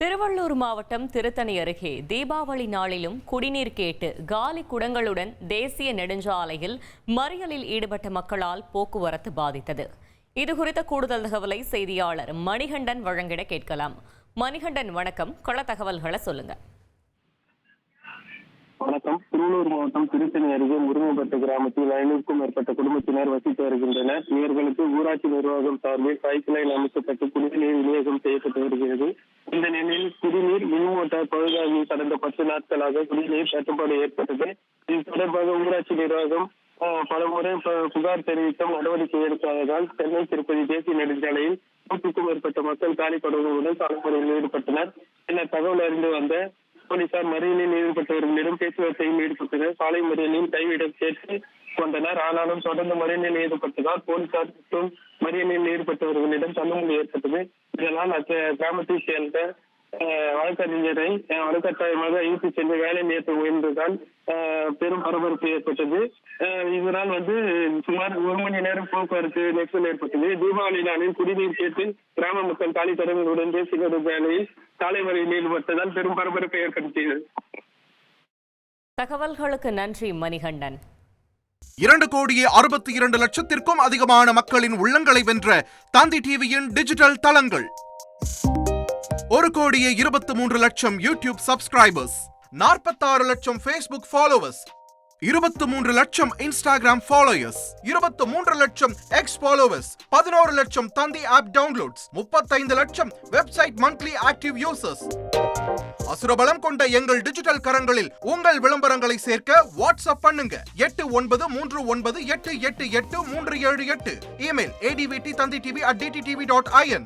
திருவள்ளூர் மாவட்டம் திருத்தணி அருகே தீபாவளி நாளிலும் குடிநீர் கேட்டு காலி குடங்களுடன் தேசிய நெடுஞ்சாலையில் மறியலில் ஈடுபட்ட மக்களால் போக்குவரத்து பாதித்தது. இதுகுறித்த கூடுதல் தகவலை செய்தியாளர் மணிகண்டன் வழங்கிட கேட்கலாம். மணிகண்டன், வணக்கம். கள தகவல்களை சொல்லுங்க. வணக்கம். திருவள்ளூர் மாவட்டம் திருத்தணி அருகே முருங்கப்பட்டு கிராமத்தில் 500க்கும் மேற்பட்ட குடும்பத்தினர் வசித்து வருகின்றனர். இவர்களுக்கு ஊராட்சி நிர்வாகம் சார்பில் பைப் லைன் அமைக்கப்பட்டு குடிநீர் விநியோகம் செய்யப்பட்டு வருகிறது. இந்த நிலையில் குடிநீர் மின்மோட்டார் பழுதாகி கடந்த 10 நாட்களாக குடிநீர் தட்டுப்பாடு ஏற்பட்டது. இது தொடர்பாக ஊராட்சி நிர்வாகம் பலமுறை புகார் தெரிவித்தும் நடவடிக்கை எடுக்காததால் சென்னை திருப்பதி தேசிய நெடுஞ்சாலையில் 100க்கும் மேற்பட்ட மக்கள் காலி படகுகளுடன் சாலை மறியலில் ஈடுபட்டனர். பின்னர் தகவல் அறிந்து வந்த போலீசார் மறியலில் ஈடுபட்டவர்களிடம் பேச்சுவார்த்தையில் ஈடுபட்டனர். சாலை மறியலில் கைவிட கேட்டு கொண்டனர். ஆனாலும் தொடர்ந்து மறியலில் ஈடுபட்டதால் போலீசார் மற்றும் மறியலில் ஈடுபட்டவர்களிடம் தள்ளுமுடி ஏற்பட்டது. இதனால் கிராமத்தை சேர்ந்த வழக்கறிஞரை வலுக்கட்டாயமாக அழைத்து சென்று வேலை நிறுத்த முயன்றதால் பெரும் பரபரப்பு ஏற்பட்டது. இதனால் சுமார் 1 மணி நேரம் போக்குவரத்து நெரிசல் ஏற்பட்டது. தீபாவளி நாளில் குடிநீர் கேட்டு கிராம மக்கள் காலி தடங்களுடன் தேசிய நெடுஞ்சாலையில் சாலை மறியலில் ஈடுபட்டதால் பெரும் பரபரப்பை ஏற்படுத்தியது. தகவல்களுக்கு நன்றி மணிகண்டன். 2,62,00,000த்திற்கும் அதிகமான மக்களின் உள்ளங்களை வென்ற தந்தி டிவியின் டிஜிட்டல் தளங்கள். 1,23,00,000 யூடியூப் சப்ஸ்கிரைபர்ஸ், 46 லட்சம் ஃபேஸ்புக் ஃபாலோவர்ஸ், 23 லட்சம் இன்ஸ்டாகிராம் ஃபாலோயர்ஸ், 23 லட்சம் எக்ஸ் ஃபாலோவர்ஸ், 11 லட்சம் தந்தி ஆப் டவுன்லோட்ஸ், 35 லட்சம் வெப்சைட் மந்த்லி ஆக்டிவ் யூசர்ஸ். அசுரபலம் கொண்ட எங்கள் டிஜிட்டல் கரங்களில் உங்கள் விளம்பரங்களை சேர்க்க வாட்ஸ்அப் பண்ணுங்க. 8939888378. Email advttanditv@dttv.in.